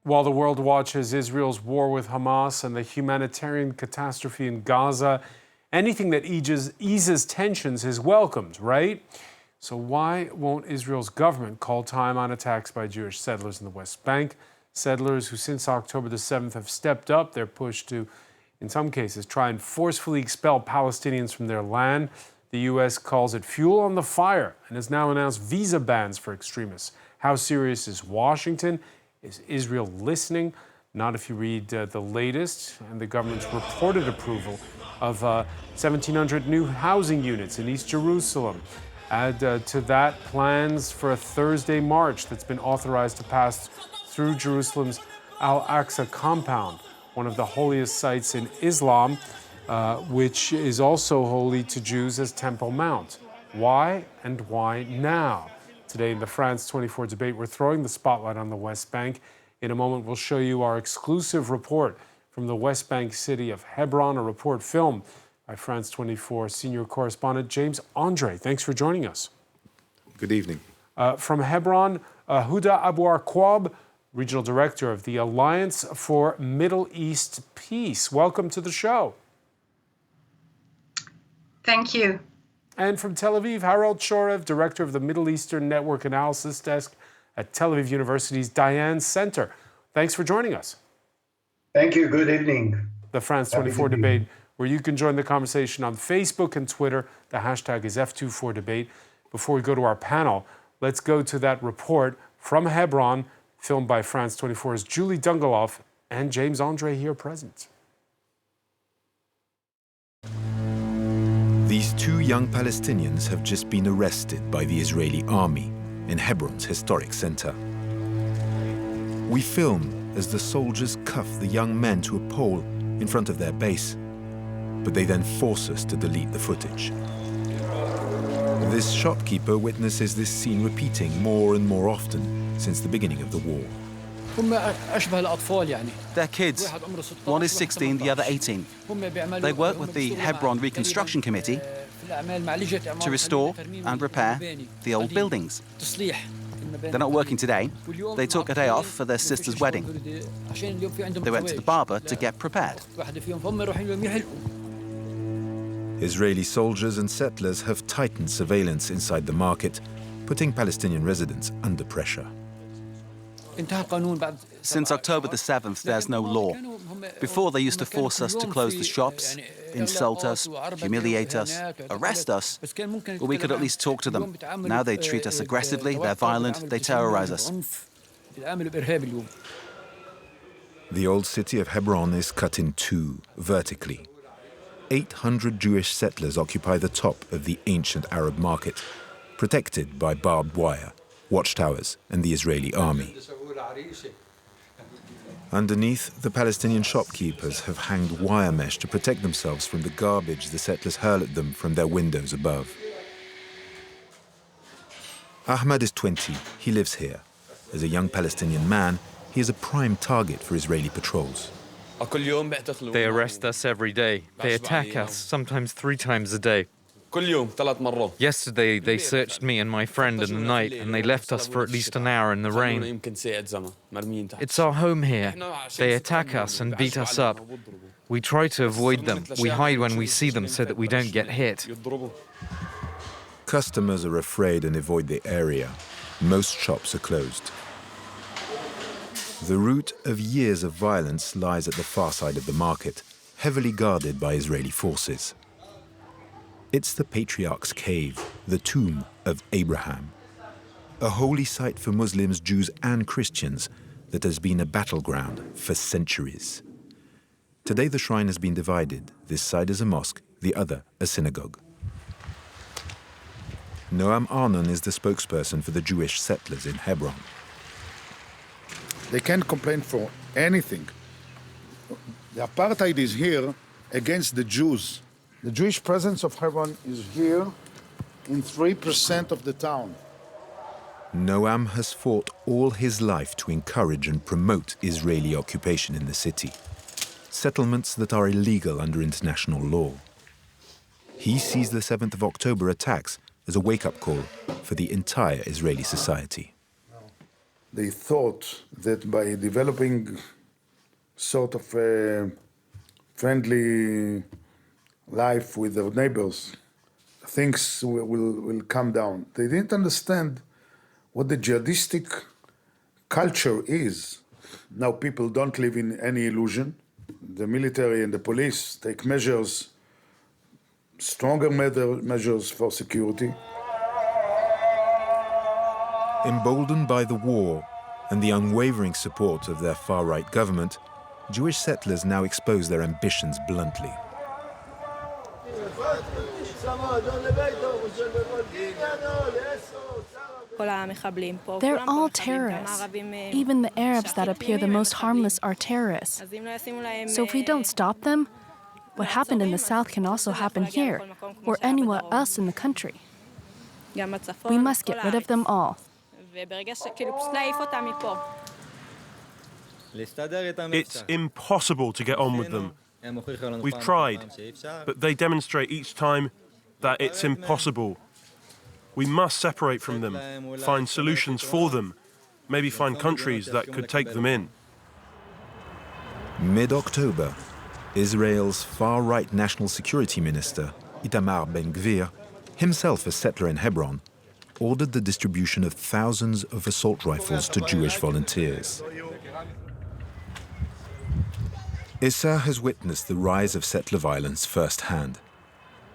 While the world watches Israel's war with Hamas and the humanitarian catastrophe in Gaza, anything that eases tensions is welcomed, right? So why won't Israel's government call time on attacks by Jewish settlers in the West Bank? Settlers who since October the 7th have stepped up their push to, in some cases, try and forcefully expel Palestinians from their land. The U.S. calls it fuel on the fire and has now announced visa bans for extremists. How serious is Washington? Is Israel listening? Not if you read the latest and the government's reported approval of 1,700 new housing units in East Jerusalem. Add to that plans for a Thursday march that's been authorized to pass through Jerusalem's Al-Aqsa compound, one of the holiest sites in Islam, which is also holy to Jews as Temple Mount. Why and why now? Today in the France 24 debate, we're throwing the spotlight on the West Bank. In a moment, we'll show you our exclusive report from the West Bank city of Hebron, a report filmed by France 24 senior correspondent James Andre. Thanks for joining us. Good evening. From Hebron, Huda Abu-Arkwab, regional director of the Alliance for Middle East Peace. Welcome to the show. Thank you. And from Tel Aviv, Harold Shorev, director of the Middle Eastern Network Analysis Desk at Tel Aviv University's Dayan Center. Thanks for joining us. Thank you. Good evening. The France 24 debate, where you can join the conversation on Facebook and Twitter. The hashtag is F24debate. Before we go to our panel, let's go to that report from Hebron, filmed by France 24's Julie Dungeloff and James Andre here present. These two young Palestinians have just been arrested by the Israeli army in Hebron's historic center. We film as the soldiers cuff the young men to a pole in front of their base, but they then force us to delete the footage. This shopkeeper witnesses this scene repeating more and more often since the beginning of the war. They're kids. One is 16, the other 18. They work with the Hebron Reconstruction Committee to restore and repair the old buildings. They're not working today. They took a day off for their sister's wedding. They went to the barber to get prepared. Israeli soldiers and settlers have tightened surveillance inside the market, putting Palestinian residents under pressure. Since October the 7th, there's no law. Before, they used to force us to close the shops, insult us, humiliate us, arrest us, but we could at least talk to them. Now they treat us aggressively, they're violent, they terrorize us. The old city of Hebron is cut in two, vertically. 800 Jewish settlers occupy the top of the ancient Arab market, protected by barbed wire, watchtowers, and the Israeli army. Underneath, the Palestinian shopkeepers have hanged wire mesh to protect themselves from the garbage the settlers hurl at them from their windows above. Ahmad is 20. He lives here. As a young Palestinian man, he is a prime target for Israeli patrols. They arrest us every day. They attack us, sometimes 3 times a day. Yesterday, they searched me and my friend in the night, and they left us for at least an hour in the rain. It's our home here. They attack us and beat us up. We try to avoid them. We hide when we see them so that we don't get hit. Customers are afraid and avoid the area. Most shops are closed. The root of years of violence lies at the far side of the market, heavily guarded by Israeli forces. It's the Patriarch's Cave, the tomb of Abraham, a holy site for Muslims, Jews, and Christians that has been a battleground for centuries. Today the shrine has been divided. This side is a mosque, the other a synagogue. Noam Arnon is the spokesperson for the Jewish settlers in Hebron. They can't complain for anything. The apartheid is here against the Jews. The Jewish presence of Hebron is here in 3% of the town. Noam has fought all his life to encourage and promote Israeli occupation in the city. Settlements that are illegal under international law. He sees the 7th of October attacks as a wake-up call for the entire Israeli society. They thought that by developing sort of a friendly life with their neighbors, things will come down. They didn't understand what the jihadistic culture is. Now people don't live in any illusion. The military and the police take measures, stronger measures for security. Emboldened by the war and the unwavering support of their far-right government, Jewish settlers now expose their ambitions bluntly. They're all terrorists. Even the Arabs that appear the most harmless are terrorists. So if we don't stop them, what happened in the south can also happen here, or anywhere else in the country. We must get rid of them all. It's impossible to get on with them. We've tried, but they demonstrate each time that it's impossible. We must separate from them, find solutions for them, maybe find countries that could take them in. Mid-October, Israel's far-right national security minister, Itamar Ben-Gvir, himself a settler in Hebron, ordered the distribution of thousands of assault rifles to Jewish volunteers. Issa has witnessed the rise of settler violence firsthand.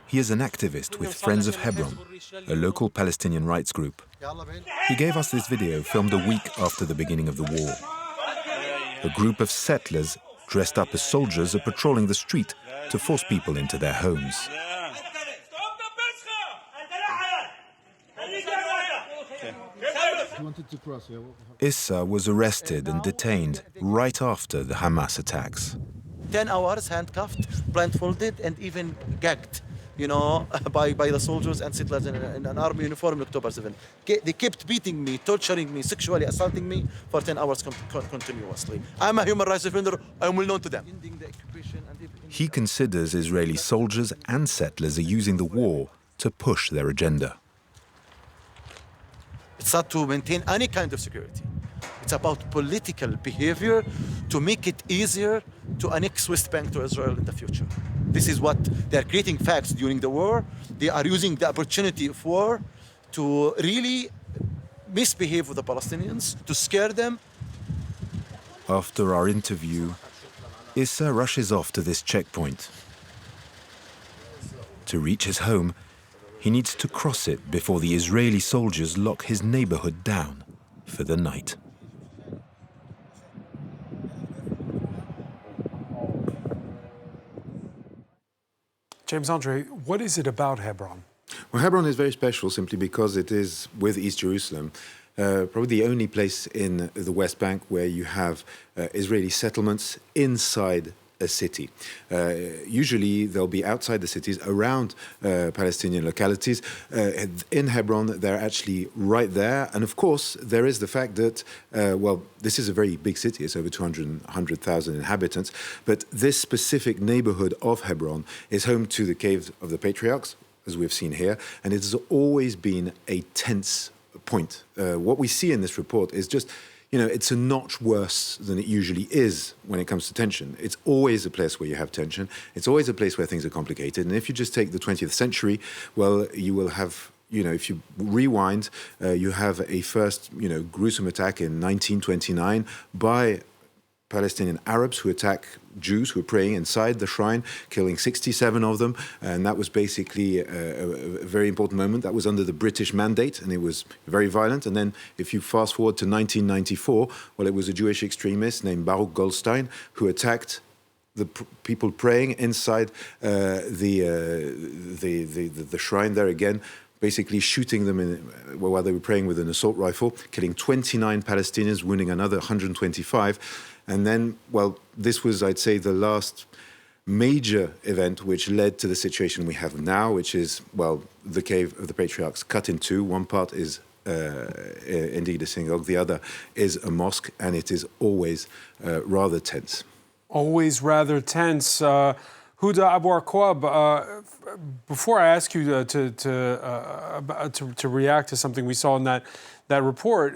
He is an activist with Friends of Hebron, a local Palestinian rights group. He gave us this video filmed a week after the beginning of the war. A group of settlers dressed up as soldiers are patrolling the street to force people into their homes. Issa was arrested and detained right after the Hamas attacks. 10 hours handcuffed, blindfolded, and even gagged, by the soldiers and settlers in an army uniform in October 7. They kept beating me, torturing me, sexually assaulting me for 10 hours continuously. I'm a human rights defender. I'm well known to them. He considers Israeli soldiers and settlers are using the war to push their agenda. It's not to maintain any kind of security. It's about political behavior to make it easier to annex West Bank to Israel in the future. This is what they're creating facts during the war. They are using the opportunity of war to really misbehave with the Palestinians, to scare them. After our interview, Issa rushes off to this checkpoint. To reach his home, he needs to cross it before the Israeli soldiers lock his neighborhood down for the night. James Andre, what is it about Hebron? Well, Hebron is very special simply because it is with East Jerusalem, probably the only place in the West Bank where you have Israeli settlements inside a city. Usually they'll be outside the cities, around Palestinian localities. In Hebron, they're actually right there. And of course, there is the fact that, this is a very big city. It's over 200,000 inhabitants. But this specific neighborhood of Hebron is home to the Cave of the Patriarchs, as we've seen here. And it has always been a tense point. What we see in this report is just, it's a notch worse than it usually is when it comes to tension. It's always a place where you have tension. It's always a place where things are complicated. And if you just take the 20th century, you will have, if you rewind, you have a first, gruesome attack in 1929 by Palestinian Arabs who attack Jews who were praying inside the shrine, killing 67 of them. And that was basically a very important moment. That was under the British mandate, and it was very violent. And then if you fast forward to 1994, it was a Jewish extremist named Baruch Goldstein who attacked the people praying inside the shrine there again, basically shooting them while they were praying with an assault rifle, killing 29 Palestinians, wounding another 125. And then, this was, I'd say, the last major event which led to the situation we have now, which is, the Cave of the Patriarchs cut in two. One part is indeed a synagogue, the other is a mosque, and it is always rather tense. Always rather tense. Huda Abu Arqab, before I ask you to react to something we saw in that report,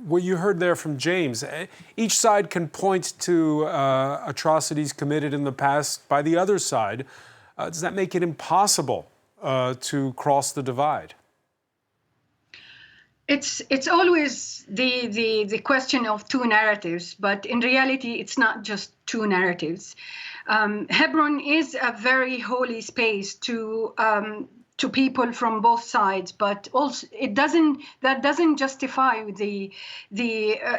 what you heard there from James. Each side can point to atrocities committed in the past by the other side. Does that make it impossible to cross the divide? It's always the question of two narratives, but in reality, it's not just two narratives. Hebron is a very holy space to people from both sides, but also that doesn't justify the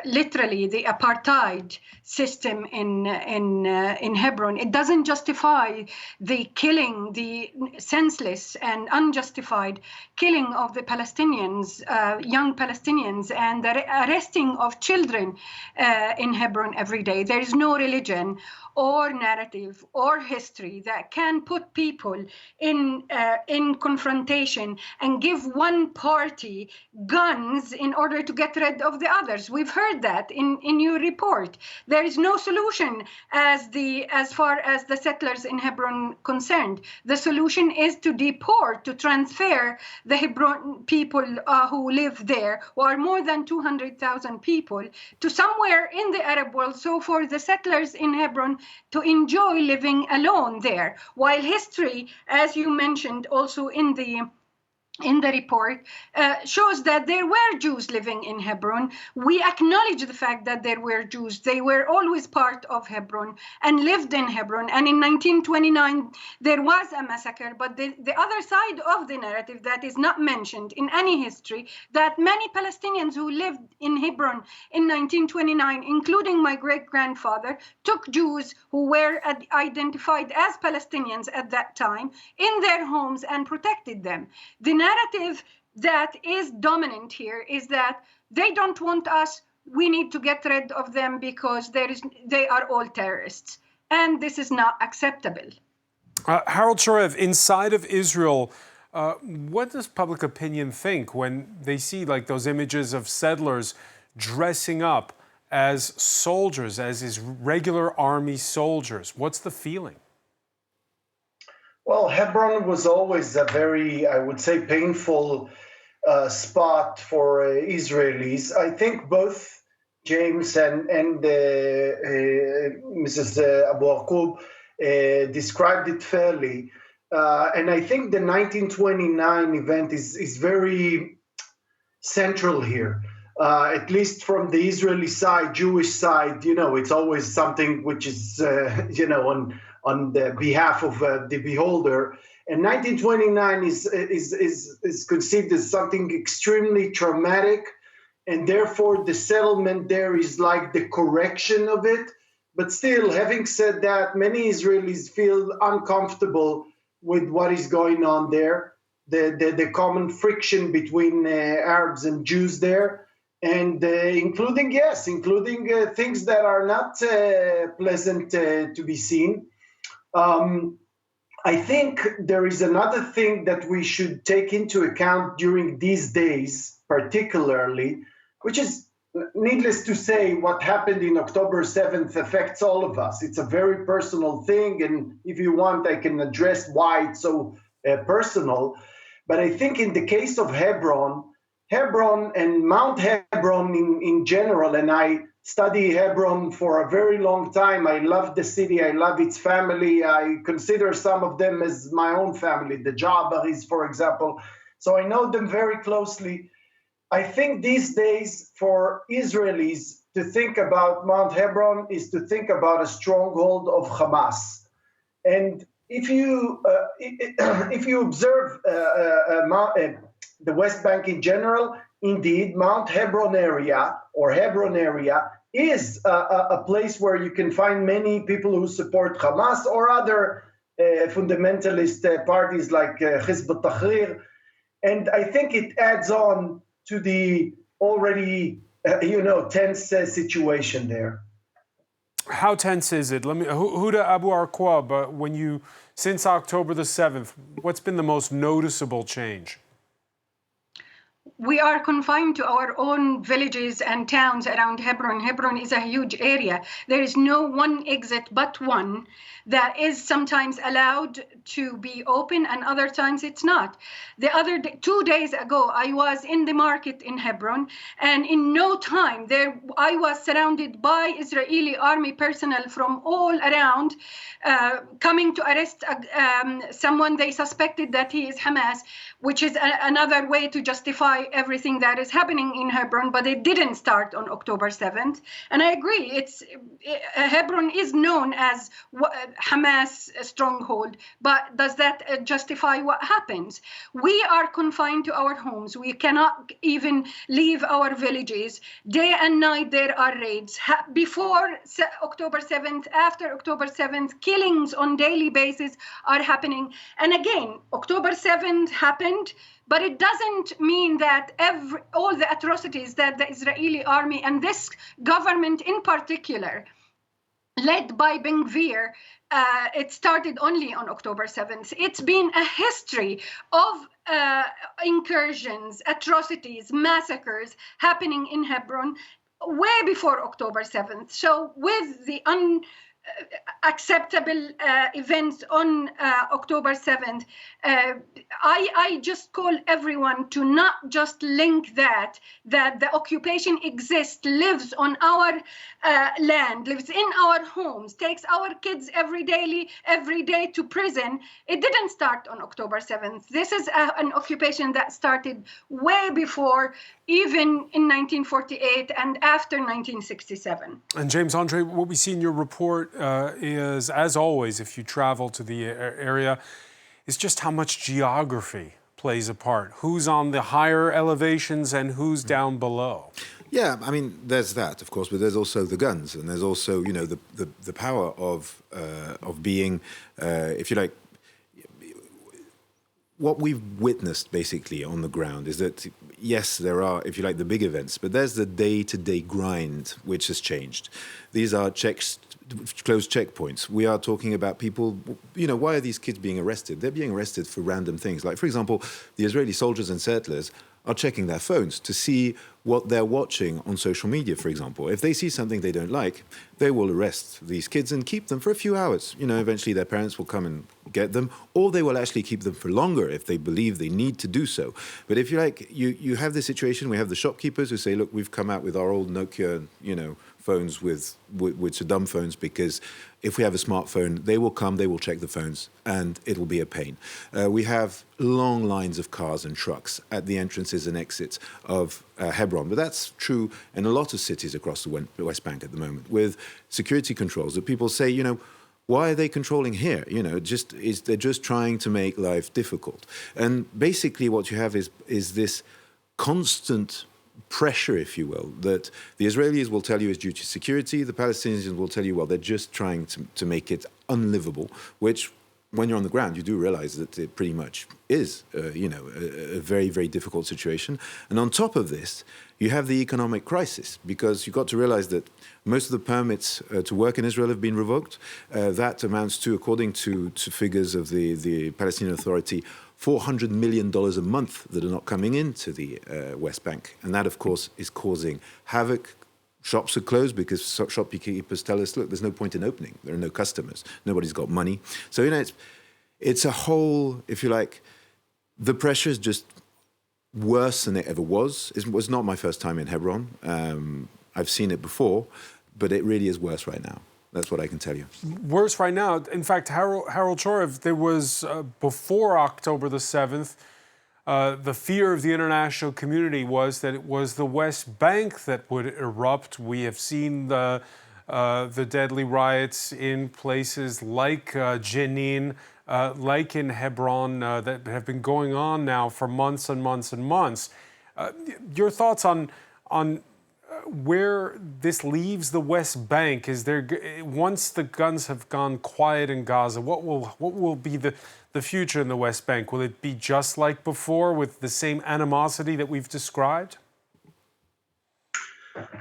literally the apartheid system in Hebron. It doesn't justify the killing, the senseless and unjustified killing of the Palestinians, young Palestinians, and the arresting of children in Hebron every day. There is no religion or narrative or history that can put people in confrontation and give one party guns in order to get rid of the others. We've heard that in your report. There is no solution as far as the settlers in Hebron concerned. The solution is to deport, to transfer the Hebron people who live there, who are more than 200,000 people, to somewhere in the Arab world, so for the settlers in Hebron to enjoy living alone there. While history, as you mentioned also in the report, shows that there were Jews living in Hebron. We acknowledge the fact that there were Jews. They were always part of Hebron and lived in Hebron. And in 1929, there was a massacre. But the other side of the narrative that is not mentioned in any history, that many Palestinians who lived in Hebron in 1929, including my great-grandfather, took Jews who were identified as Palestinians at that time in their homes and protected them. The narrative that is dominant here is that they don't want us, we need to get rid of them because they are all terrorists. And this is not acceptable. Harold Shorev, inside of Israel, what does public opinion think when they see like those images of settlers dressing up as soldiers, as regular army soldiers? What's the feeling? Well, Hebron was always a very, I would say, painful spot for Israelis. I think both James and Mrs. Abu Arqoub described it fairly. And I think the 1929 event is very central here. At least from the Israeli side, Jewish side, it's always something which is, on the behalf of the beholder. And 1929 is conceived as something extremely traumatic, and therefore the settlement there is like the correction of it. But still, having said that, many Israelis feel uncomfortable with what is going on there, the common friction between Arabs and Jews there, and including things that are not pleasant to be seen. I think there is another thing that we should take into account during these days, particularly, which is, needless to say, what happened in October 7th affects all of us. It's a very personal thing, and if you want, I can address why it's so personal. But I think in the case of Hebron and Mount Hebron in general, and I study Hebron for a very long time. I love the city. I love its family. I consider some of them as my own family, the Jabaris, for example. So I know them very closely. I think these days for Israelis to think about Mount Hebron is to think about a stronghold of Hamas. And if you observe the West Bank in general, indeed, Mount Hebron area or Hebron area is a place where you can find many people who support Hamas or other fundamentalist parties like Hizb ut-Tahrir. And I think it adds on to the already, tense situation there. How tense is it? Huda Abu Arqoub, since October the 7th, what's been the most noticeable change? we are confined to our own villages and towns around Hebron. Hebron is a huge area. There is no one exit but one that is sometimes allowed to be open and other times it's not. The other 2 days ago, I was in the market in Hebron, and in no time there I was surrounded by Israeli army personnel from all around, coming to arrest someone they suspected that he is Hamas, which is another way to justify everything that is happening in Hebron, but it didn't start on October 7th. And I agree, Hebron is known as Hamas stronghold, but does that justify what happens? We are confined to our homes. We cannot even leave our villages. Day and night there are raids. Before October 7th, after October 7th, killings on daily basis are happening. And again, October 7th happened, but it doesn't mean that all the atrocities that the Israeli army and this government in particular, led by Ben-Gvir, it started only on October 7th. It's been a history of incursions, atrocities, massacres happening in Hebron way before October 7th. So with the unacceptable events on October 7th, I just call everyone to not just link that the occupation exists, lives on our land, lives in our homes, takes our kids every day to prison. It didn't start on October 7th. This is an occupation that started way before, even in 1948 and after 1967. And James Andre, what we see in your report is, as always, if you travel to the area, is just how much geography plays a part. Who's on the higher elevations and who's down below? Yeah, I mean, there's that, of course, but there's also the guns, and there's also, you know, the power of being, if you like, what we've witnessed basically on the ground is that, yes, there are, if you like, the big events, but there's the day-to-day grind which has changed. These are closed checkpoints. We are talking about people, you know, why are these kids being arrested? They're being arrested for random things. Like, for example, the Israeli soldiers and settlers are checking their phones to see what they're watching on social media, for example. If they see something they don't like, they will arrest these kids and keep them for a few hours. You know, eventually their parents will come and get them, or they will actually keep them for longer if they believe they need to do so. But if you like, you have this situation, we have the shopkeepers who say, look, we've come out with our old Nokia, you know, phones with Saddam phones, because if we have a smartphone, they will come, they will check the phones, and it'll be a pain. We have long lines of cars and trucks at the entrances and exits of Hebron, but that's true in a lot of cities across the West Bank at the moment, with security controls that people say, you know, why are they controlling here? You know, they're just trying to make life difficult. And basically what you have is this constant pressure, if you will, that the Israelis will tell you is due to security. The Palestinians will tell you, well, they're just trying to make it unlivable, which, when you're on the ground, you do realize that it pretty much is, you know, a very, very difficult situation. And on top of this, you have the economic crisis, because you've got to realize that most of the permits to work in Israel have been revoked. That amounts to, according to figures of the Palestinian Authority, $400 million a month that are not coming into the West Bank. And that, of course, is causing havoc. Shops are closed because shopkeepers tell us, look, there's no point in opening. There are no customers. Nobody's got money. So, you know, it's a whole, if you like, the pressure is just worse than it ever was. It was not my first time in Hebron. I've seen it before, but it really is worse right now. That's what I can tell you. Worse right now. In fact, Harold Chorev, there was, before October the 7th, the fear of the international community was that it was the West Bank that would erupt. We have seen the deadly riots in places like Jenin, like in Hebron, that have been going on now for months and months and months. Your thoughts on where this leaves the West Bank? Is there, once the guns have gone quiet in Gaza, what will be the future in the West Bank? Will it be just like before, with the same animosity that we've described?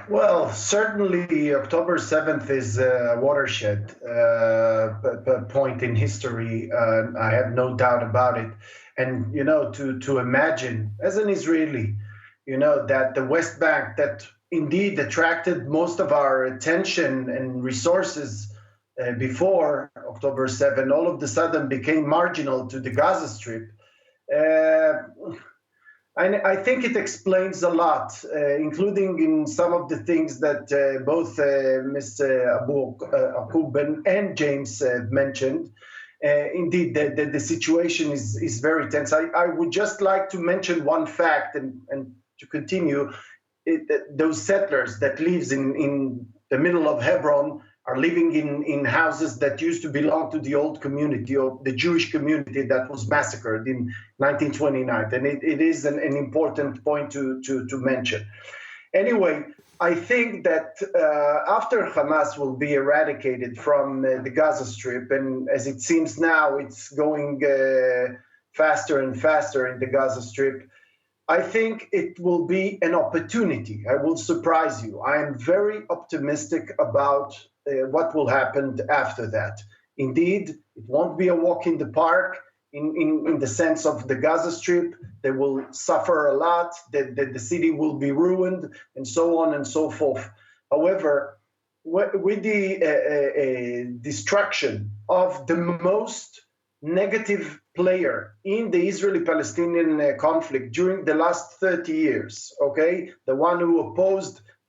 Well, certainly October 7th is a watershed point in history. I have no doubt about it. And, you know, to imagine, as an Israeli, that the West Bank, that indeed attracted most of our attention and resources before October 7, all of a sudden became marginal to the Gaza Strip. I think it explains a lot, including in some of the things that both Mr. Aqub and James mentioned. Indeed, the situation is very tense. I would just like to mention one fact and to continue. Those settlers that lives in the middle of Hebron are living in houses that used to belong to the old community, of the Jewish community that was massacred in 1929. And it is an important point to mention. Anyway, I think that after Hamas will be eradicated from the Gaza Strip, and as it seems now it's going faster and faster in the Gaza Strip, I think it will be an opportunity. I will surprise you. I am very optimistic about what will happen after that. Indeed, it won't be a walk in the park in the sense of the Gaza Strip. They will suffer a lot, the city will be ruined, and so on and so forth. However, with the destruction of the most negative player in the Israeli-Palestinian conflict during the last 30 years, okay? The one who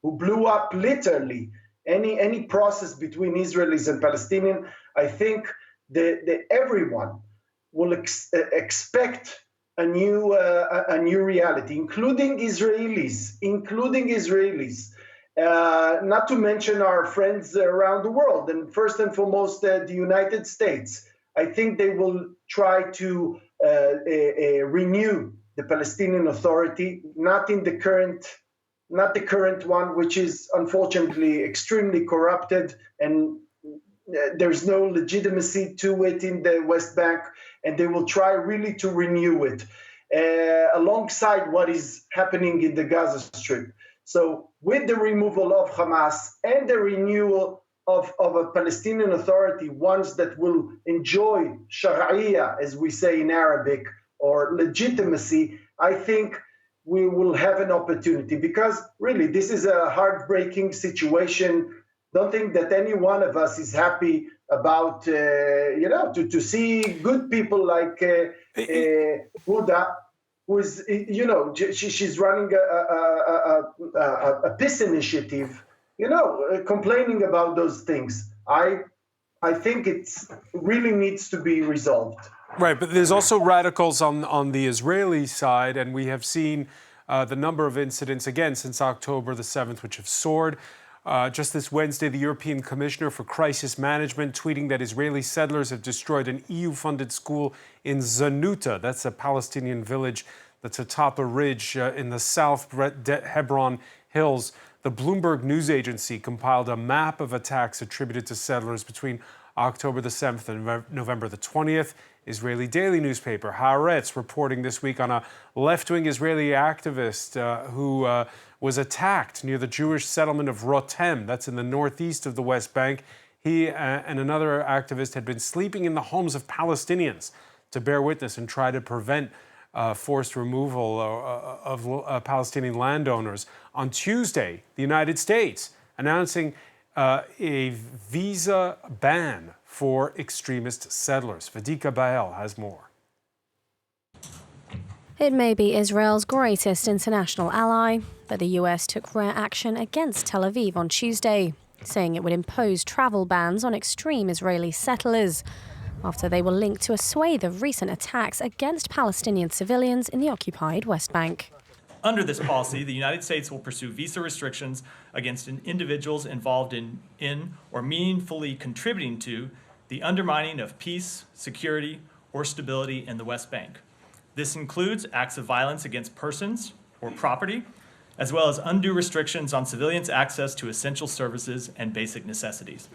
blew up literally any process between Israelis and Palestinians, I think that everyone will expect a new reality, including Israelis, not to mention our friends around the world, and first and foremost the United States. I think they will try to renew the Palestinian Authority, not the current one, which is unfortunately extremely corrupted, and there's no legitimacy to it in the West Bank, and they will try really to renew it alongside what is happening in the Gaza Strip. So with the removal of Hamas and the renewal of a Palestinian Authority, ones that will enjoy Sharia, as we say in Arabic, or legitimacy, I think we will have an opportunity, because really this is a heartbreaking situation. Don't think that any one of us is happy about, to see good people like Huda, who is, she's running a peace initiative, complaining about those things. I think it's really needs to be resolved. Right, but there's also radicals on the Israeli side, and we have seen the number of incidents, again, since October the 7th, which have soared. Just this Wednesday, the European Commissioner for Crisis Management tweeting that Israeli settlers have destroyed an EU-funded school in Zanuta. That's a Palestinian village that's atop a ridge in the South Hebron Hills. The Bloomberg news agency compiled a map of attacks attributed to settlers between October the 7th and November the 20th. Israeli daily newspaper Haaretz reporting this week on a left-wing Israeli activist who was attacked near the Jewish settlement of Rotem. That's in the northeast of the West Bank. He and another activist had been sleeping in the homes of Palestinians to bear witness and try to prevent forced removal of Palestinian landowners. On Tuesday, the United States announcing a visa ban for extremist settlers. Vadika Bael has more. It may be Israel's greatest international ally, but the US took rare action against Tel Aviv on Tuesday, saying it would impose travel bans on extreme Israeli settlers after they were linked to a swathe of recent attacks against Palestinian civilians in the occupied West Bank. Under this policy, the United States will pursue visa restrictions against individuals involved in or meaningfully contributing to the undermining of peace, security, or stability in the West Bank. This includes acts of violence against persons or property, as well as undue restrictions on civilians' access to essential services and basic necessities.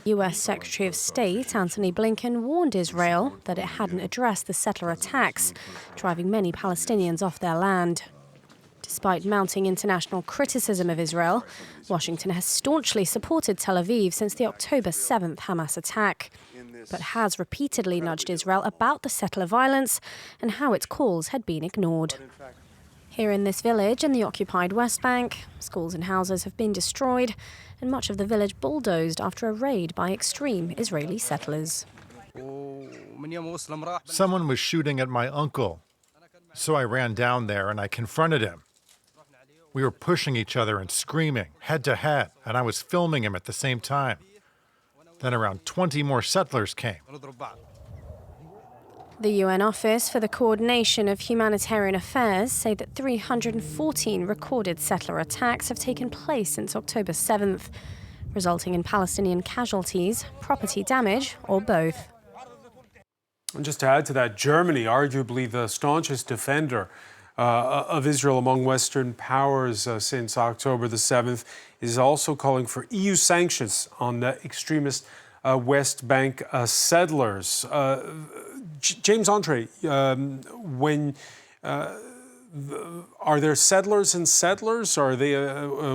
U.S. Secretary of State Antony Blinken warned Israel that it hadn't addressed the settler attacks, driving many Palestinians off their land. Despite mounting international criticism of Israel, Washington has staunchly supported Tel Aviv since the October 7th Hamas attack, but has repeatedly nudged Israel about the settler violence and how its calls had been ignored. Here in this village in the occupied West Bank, schools and houses have been destroyed and much of the village bulldozed after a raid by extreme Israeli settlers. Someone was shooting at my uncle, so I ran down there and I confronted him. We were pushing each other and screaming, head to head, and I was filming him at the same time. Then around 20 more settlers came. The UN Office for the Coordination of Humanitarian Affairs say that 314 recorded settler attacks have taken place since October 7th, resulting in Palestinian casualties, property damage, or both. And just to add to that, Germany, arguably the staunchest defender of Israel among Western powers since October the 7th, is also calling for EU sanctions on the extremist West Bank settlers. James Andre, are there settlers and settlers? Are they,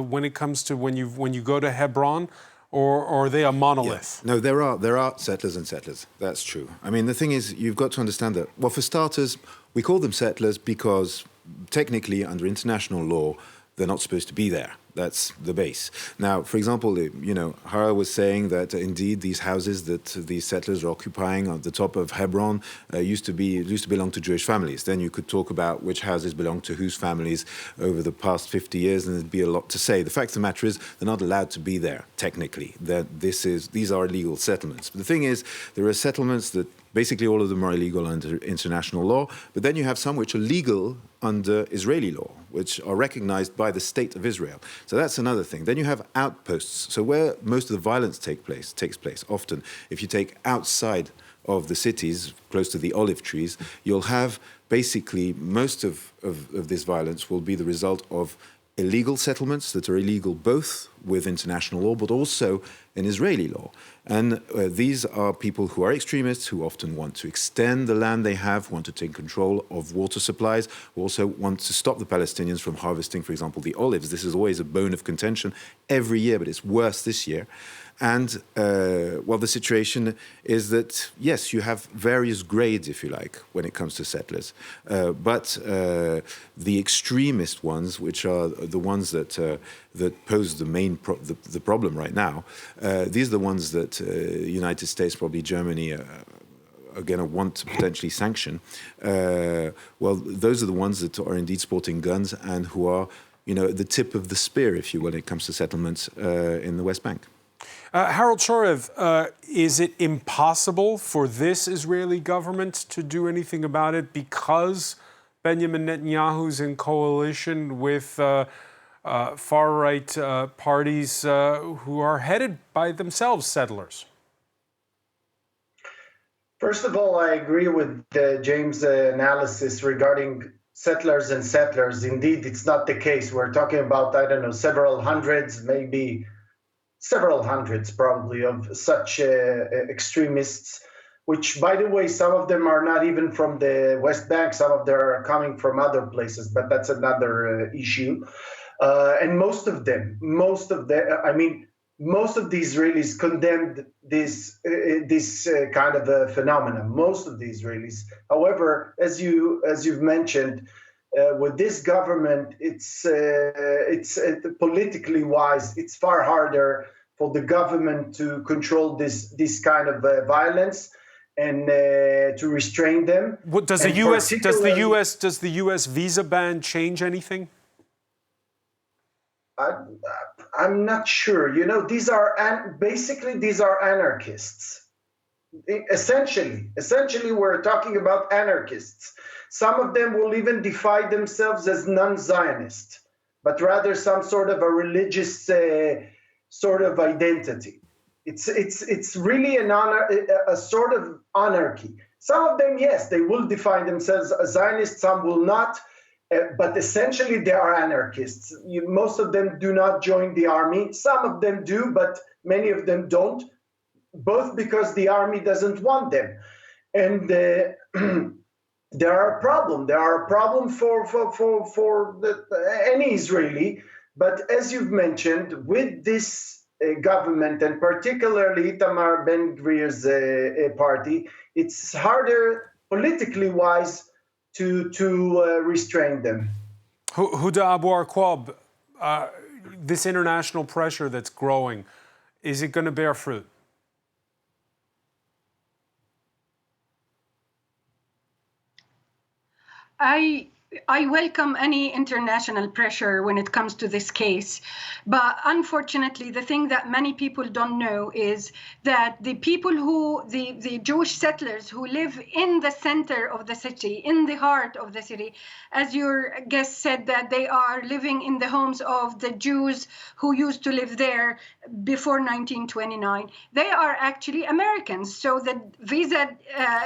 when it comes to when you go to Hebron, or are they a monolith? Yeah. No, there are settlers and settlers. That's true. I mean, the thing is, you've got to understand that. Well, for starters, we call them settlers because technically, under international law, they're not supposed to be there. That's the base. Now, for example, Hara was saying that indeed these houses that these settlers are occupying at the top of Hebron used to belong to Jewish families. Then you could talk about which houses belong to whose families over the past 50 years, and there'd be a lot to say. The fact of the matter is, they're not allowed to be there technically. These are illegal settlements. But the thing is, there are settlements that basically all of them are illegal under international law, but then you have some which are legal under Israeli law, which are recognized by the state of Israel. So that's another thing. Then you have outposts. So where most of the violence takes place, often, if you take outside of the cities, close to the olive trees, you'll have basically most of this violence will be the result of illegal settlements that are illegal both with international law but also in Israeli law. And these are people who are extremists, who often want to extend the land they have, want to take control of water supplies, who also want to stop the Palestinians from harvesting, for example, the olives. This is always a bone of contention every year, but it's worse this year. And, the situation is that, yes, you have various grades, if you like, when it comes to settlers. But the extremist ones, which are the ones that pose the main the problem right now, these are the ones that the United States, probably Germany, are going to want to potentially sanction. Those are the ones that are indeed sporting guns and who are, at the tip of the spear, if you will, when it comes to settlements in the West Bank. Harold Shorev, is it impossible for this Israeli government to do anything about it because Benjamin Netanyahu's in coalition with far-right parties who are headed by themselves settlers? First of all, I agree with James' analysis regarding settlers and settlers. Indeed, it's not the case. We're talking about, several hundreds, maybe several hundreds probably of such extremists, which, by the way, some of them are not even from the West Bank. Some of them are coming from other places, but that's another issue. And most of the Israelis condemned this kind of a phenomenon. Most of the Israelis. However, as you've mentioned, with this government, it's politically wise. It's far harder for the government to control this kind of violence and to restrain them. Does the U.S. visa ban change anything? I'm not sure. These are anarchists. Essentially, we're talking about anarchists. Some of them will even define themselves as non-Zionist, but rather some sort of a religious sort of identity. It's really a sort of anarchy. Some of them, yes, they will define themselves as Zionists. Some will not. But essentially, they are anarchists. Most of them do not join the army. Some of them do, but many of them don't, both because the army doesn't want them. And there are a problem. There are a problem for any Israeli. But as you've mentioned, with this government, and particularly Itamar Ben-Gvir's party, it's harder, politically wise, to restrain them. Huda Abu Arqab, this international pressure that's growing, is it going to bear fruit? I welcome any international pressure when it comes to this case. But unfortunately, the thing that many people don't know is that the people the Jewish settlers who live in the center of the city, in the heart of the city, as your guest said, that they are living in the homes of the Jews who used to live there before 1929. They are actually Americans, so the visa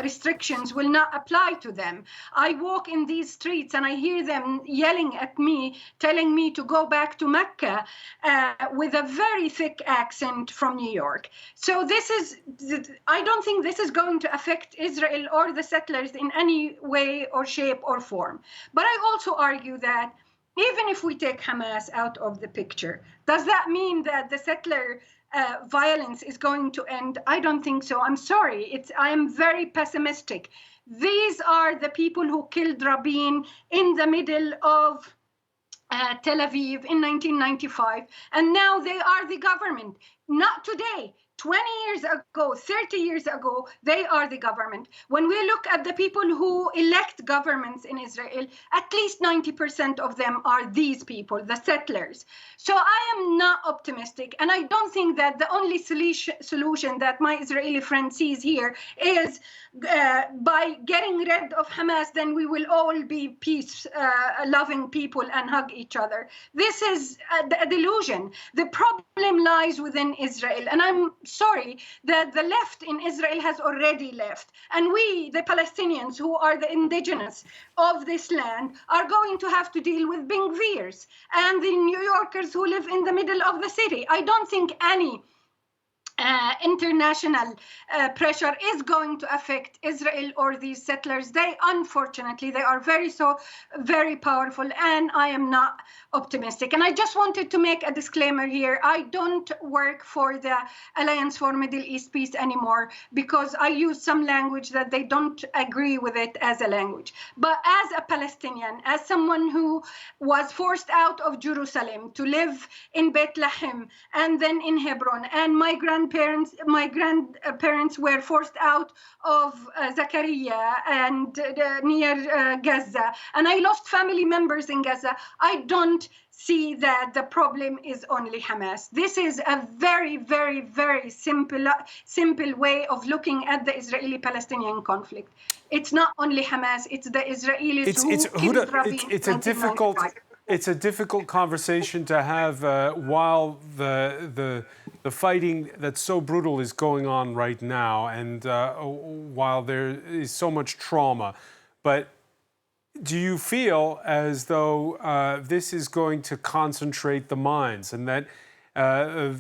restrictions will not apply to them. I walk in these streets and I hear them yelling at me, telling me to go back to Mecca with a very thick accent from New York. So I don't think this is going to affect Israel or the settlers in any way or shape or form. But I also argue that even if we take Hamas out of the picture, does that mean that the settler violence is going to end? I don't think so. I'm sorry. I am very pessimistic. These are the people who killed Rabin in the middle of Tel Aviv in 1995, and now they are the government. Not today. 20 years ago, 30 years ago, they are the government. When we look at the people who elect governments in Israel, at least 90% of them are these people, the settlers. So I am not optimistic, and I don't think that the only solution that my Israeli friend sees here is by getting rid of Hamas, then we will all be peace-loving people and hug each other. This is a delusion. The problem lies within Israel, and I'm sorry that the left in Israel has already left. And we, the Palestinians, who are the indigenous of this land, are going to have to deal with Ben Gvirs and the New Yorkers who live in the middle of the city. I don't think any international pressure is going to affect Israel or these settlers. Unfortunately, they are very powerful, and I am not optimistic. And I just wanted to make a disclaimer here. I don't work for the Alliance for Middle East Peace anymore because I use some language that they don't agree with it as a language. But as a Palestinian, as someone who was forced out of Jerusalem to live in Bethlehem and then in Hebron, and my grandparents were forced out of Zakaria and near Gaza, and I lost family members in Gaza. I don't see that the problem is only Hamas. This is a very, very, very simple way of looking at the Israeli-Palestinian conflict. It's not only Hamas; it's the Israelis who killed Rabin. It's a difficult conversation to have while the fighting that's so brutal is going on right now, and while there is so much trauma. But do you feel as though this is going to concentrate the minds, and that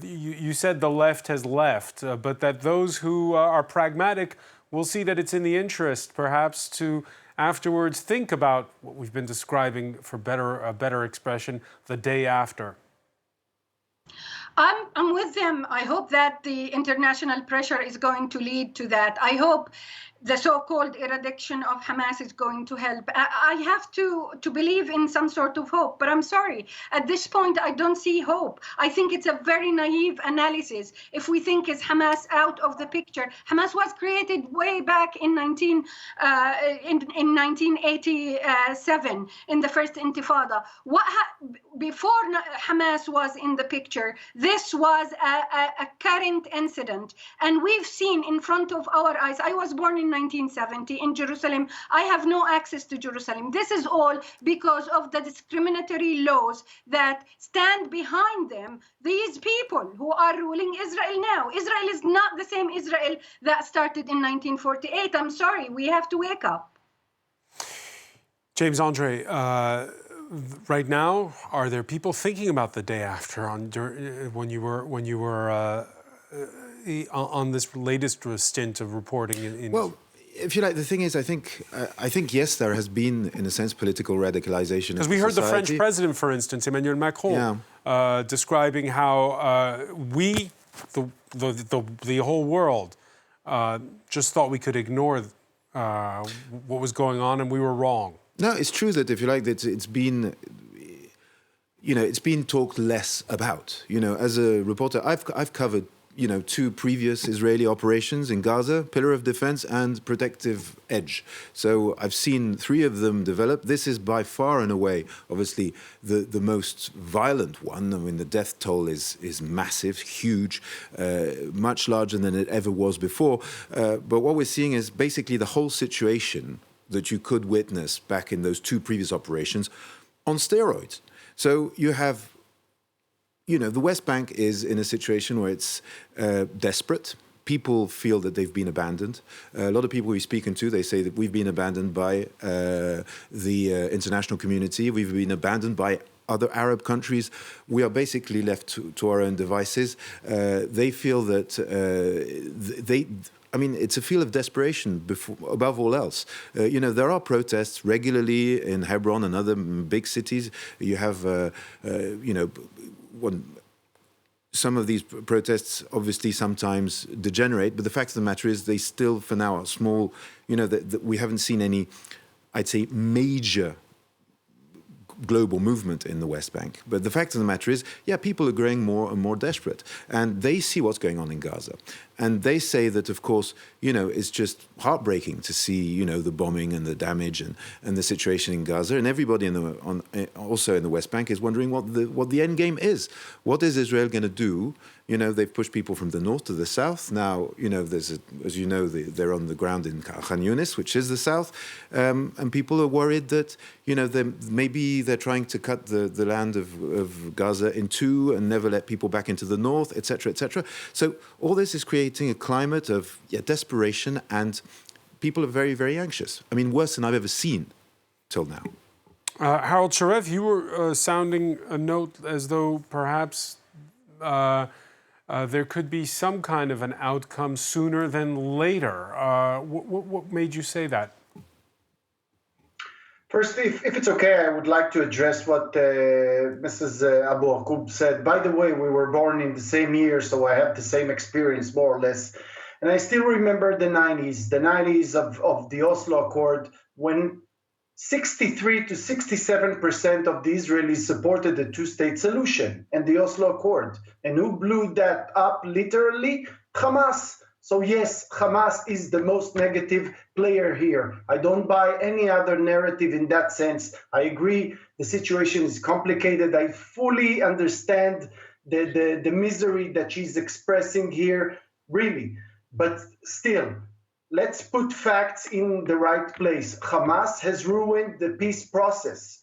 you said the left has left, but that those who are pragmatic will see that it's in the interest, perhaps, to afterwards think about what we've been describing, for a better expression, the day after? I'm with them. I hope that the international pressure is going to lead to that. I hope the so-called eradication of Hamas is going to help. I have to believe in some sort of hope, but I'm sorry. At this point, I don't see hope. I think it's a very naive analysis. If we think is Hamas out of the picture, Hamas was created way back in 1987 in the first Intifada. Before Hamas was in the picture, this was a current incident, and we've seen in front of our eyes. I was born in 1970 in Jerusalem. I have no access to Jerusalem. This is all because of the discriminatory laws that stand behind them, these people who are ruling Israel now. Israel is not the same Israel that started in 1948. I'm sorry, we have to wake up. James Andre, right now, are there people thinking about the day after when you were on this latest stint of reporting? Well, if you like, the thing is, I think yes, there has been, in a sense, political radicalization. Because we heard the French president, for instance, Emmanuel Macron, describing how we, the whole world, just thought we could ignore what was going on, and we were wrong. No, it's true that, if you like, that it's been it's been talked less about. As a reporter, I've covered, two previous Israeli operations in Gaza, Pillar of Defense and Protective Edge. So I've seen 3 of them develop. This is by far and away, obviously, the most violent one. I mean, the death toll is massive, huge, much larger than it ever was before. But what we're seeing is basically the whole situation that you could witness back in those 2 previous operations on steroids. So you have, the West Bank is in a situation where it's desperate. People feel that they've been abandoned. A lot of people we've spoken to, they say that we've been abandoned by the international community. We've been abandoned by other Arab countries. We are basically left to our own devices. They feel that it's a feel of desperation above all else. There are protests regularly in Hebron and other big cities. You have, some of these protests obviously sometimes degenerate, but the fact of the matter is they still, for now, are small. We haven't seen any, I'd say, major global movement in the West Bank. But the fact of the matter is, people are growing more and more desperate. And they see what's going on in Gaza. And they say that, of course, it's just heartbreaking to see, the bombing and the damage and the situation in Gaza. And everybody also in the West Bank is wondering what the end game is. What is Israel going to do? They've pushed people from the north to the south. Now, they're on the ground in Khan Yunis, which is the south. And people are worried that, maybe they're trying to cut the land of Gaza in 2 and never let people back into the north, etc., etc. So all this is creating a climate of desperation, and people are very, very anxious. I mean, worse than I've ever seen till now. Harold Sharev, you were sounding a note as though perhaps there could be some kind of an outcome sooner than later. What made you say that? First, if it's okay, I would like to address what Mrs. Abu Aqub said. By the way, we were born in the same year, so I have the same experience, more or less. And I still remember the 90s of the Oslo Accord, when 63 to 67% of the Israelis supported the 2-state solution and the Oslo Accord. And who blew that up literally? Hamas. So yes, Hamas is the most negative player here. I don't buy any other narrative in that sense. I agree the situation is complicated. I fully understand the misery that she's expressing here, really. But still, let's put facts in the right place. Hamas has ruined the peace process,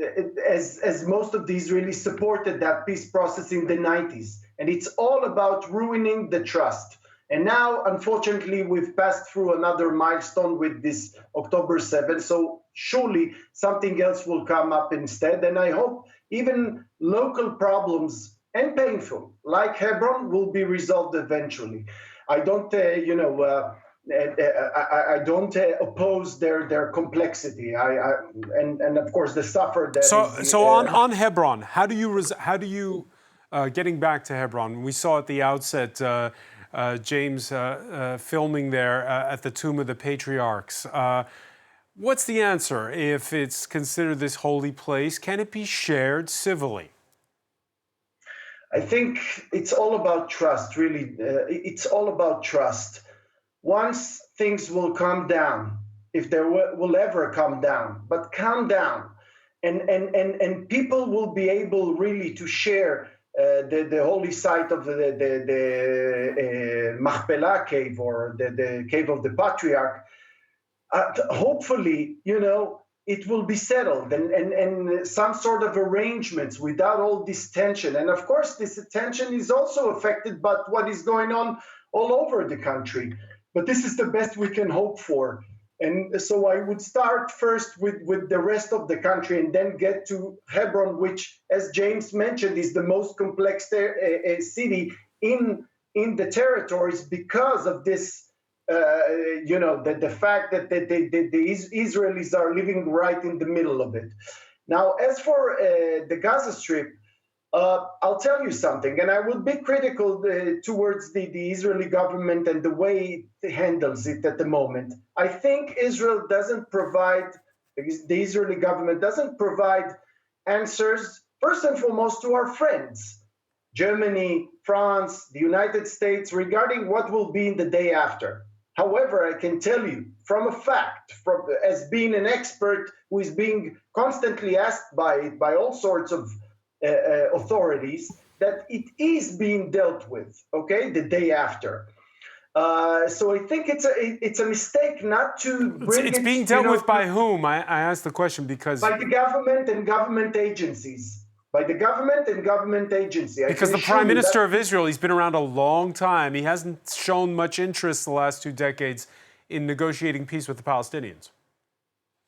as most of the Israelis supported that peace process in the 90s. And it's all about ruining the trust. And now, unfortunately, we've passed through another milestone with this October 7th. So surely something else will come up instead. And I hope even local problems, and painful, like Hebron, will be resolved eventually. I don't, I don't oppose their complexity. And of course the suffer that. So on Hebron, how do you getting back to Hebron? We saw at the outset James filming there at the Tomb of the Patriarchs. What's the answer if it's considered this holy place? Can it be shared civilly? I think it's all about trust, really. It's all about trust. Once things will calm down, if there will ever calm down, but calm down, and people will be able really to share the holy site of the Machpelah cave, or the cave of the Patriarch. Hopefully, it will be settled and some sort of arrangements without all this tension. And of course, this tension is also affected by what is going on all over the country. But this is the best we can hope for. And so I would start first with the rest of the country and then get to Hebron, which, as James mentioned, is the most complex city in the territories because of this, the fact that the Israelis are living right in the middle of it. Now, as for the Gaza Strip, I'll tell you something, and I will be critical towards the Israeli government and the way it handles it at the moment. I think the Israeli government doesn't provide answers first and foremost to our friends, Germany, France, the United States, regarding what will be in the day after. However, I can tell you from a fact, as being an expert who is being constantly asked by all sorts of authorities, that it is being dealt with, okay, the day after. So I think it's a mistake not to bring it's it. being dealt with by whom? I asked the question because by the government and government agencies. By the government and government agency. Because the Prime Minister of Israel, he's been around a long time. He hasn't shown much interest the last 2 decades in negotiating peace with the Palestinians.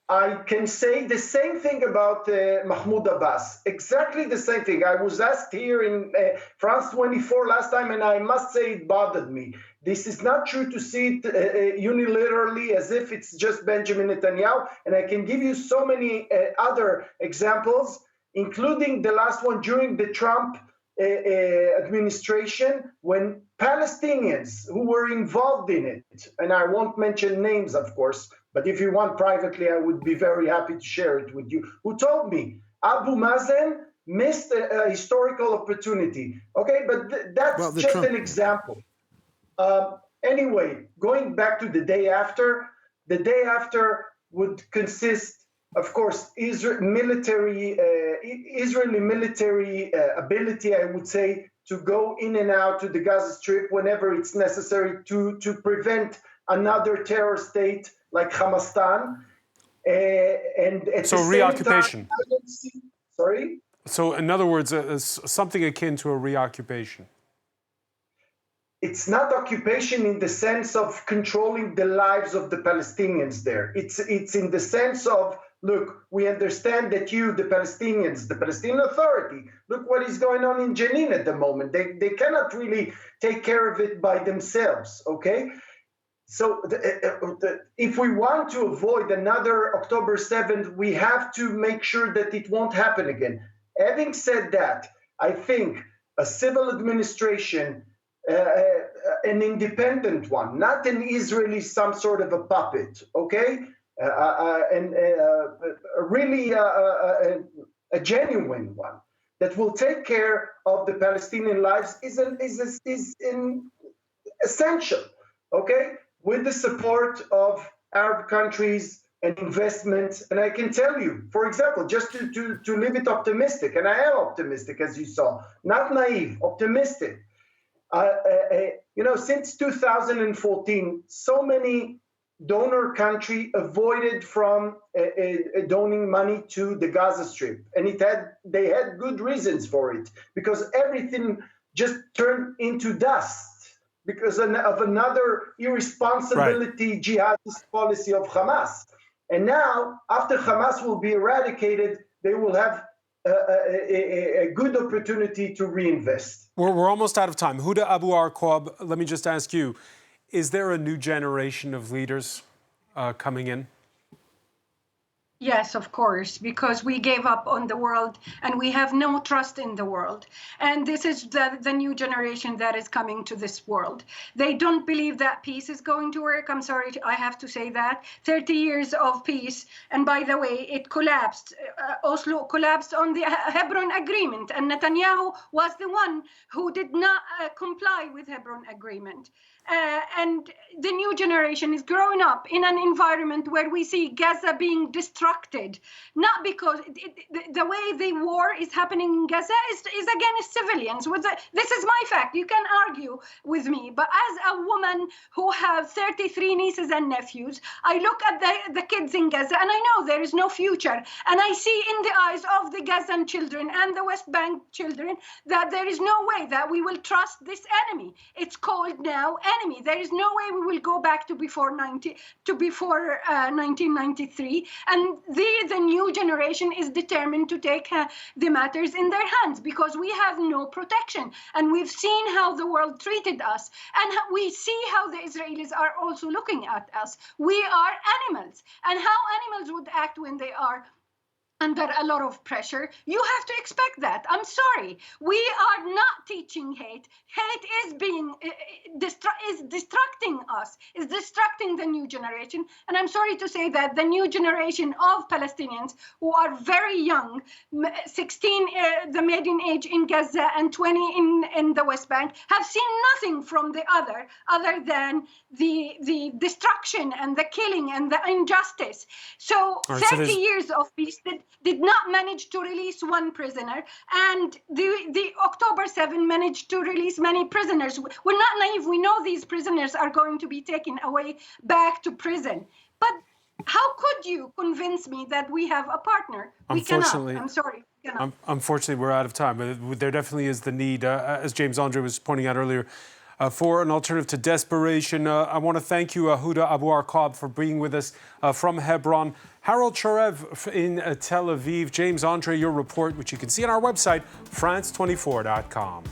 I can say the same thing about Mahmoud Abbas. Exactly the same thing. I was asked here in France 24 last time, and I must say it bothered me. This is not true to see it unilaterally as if it's just Benjamin Netanyahu. And I can give you so many other examples, including the last one during the Trump administration, when Palestinians who were involved in it, and I won't mention names, of course, but if you want privately, I would be very happy to share it with you, who told me Abu Mazen missed a historical opportunity. Okay, but that's just an example. Anyway, going back to the day after would consist, of course, Israeli military ability, I would say, to go in and out to the Gaza Strip whenever it's necessary to prevent another terror state like Hamastan. And at so the reoccupation. Same time, I don't see, sorry? So in other words, something akin to a reoccupation. It's not occupation in the sense of controlling the lives of the Palestinians there. It's in the sense of, look, we understand that you, the Palestinians, the Palestinian Authority, look what is going on in Jenin at the moment. They cannot really take care of it by themselves, okay? So if we want to avoid another October 7th, we have to make sure that it won't happen again. Having said that, I think a civil administration, an independent one, not an Israeli, some sort of a puppet, okay? Really a genuine one that will take care of the Palestinian lives is essential, okay? With the support of Arab countries and investments. And I can tell you, for example, just to leave it optimistic, and I am optimistic, as you saw, not naive, optimistic. Since 2014, so many donor countries avoided from donating money to the Gaza Strip, and they had good reasons for it, because everything just turned into dust because of another irresponsibility jihadist policy of Hamas. And now, after Hamas will be eradicated, they will have a good opportunity to reinvest. We're almost out of time. Huda Abu Arqab, let me just ask you, is there a new generation of leaders coming in? Yes, of course, because we gave up on the world and we have no trust in the world. And this is the new generation that is coming to this world. They don't believe that peace is going to work. I'm sorry, I have to say that. 30 years of peace. And by the way, it collapsed. Oslo collapsed on the Hebron Agreement. And Netanyahu was the one who did not comply with Hebron Agreement. And the new generation is growing up in an environment where we see Gaza being destructed, not because the way the war is happening in Gaza is against civilians. This is my fact. You can argue with me, but as a woman who have 33 nieces and nephews, I look at the kids in Gaza and I know there is no future. And I see in the eyes of the Gazan children and the West Bank children that there is no way that we will trust this enemy. It's called now enemy. There is no way we will go back to before 1993. And the new generation is determined to take the matters in their hands because we have no protection. And we've seen how the world treated us. And we see how the Israelis are also looking at us. We are animals. And how animals would act when they are under a lot of pressure. You have to expect that. I'm sorry. We are not teaching hate. Hate is being is distracting us, is distracting the new generation. And I'm sorry to say that the new generation of Palestinians who are very young, 16 the median age in Gaza and 20 in the West Bank, have seen nothing from the other than the destruction and the killing and the injustice. So right, 30 years of peace did not manage to release one prisoner, and the October 7 managed to release many prisoners. We're not naive. We know these prisoners are going to be taken away back to prison. But how could you convince me that we have a partner? We cannot. I'm sorry. Unfortunately, we're out of time. But there definitely is the need, as James Andre was pointing out earlier, for an alternative to desperation. I want to thank you, Huda Abu Arqab, for being with us from Hebron. Harold Charev in Tel Aviv. James Andre, your report, which you can see on our website, France24.com.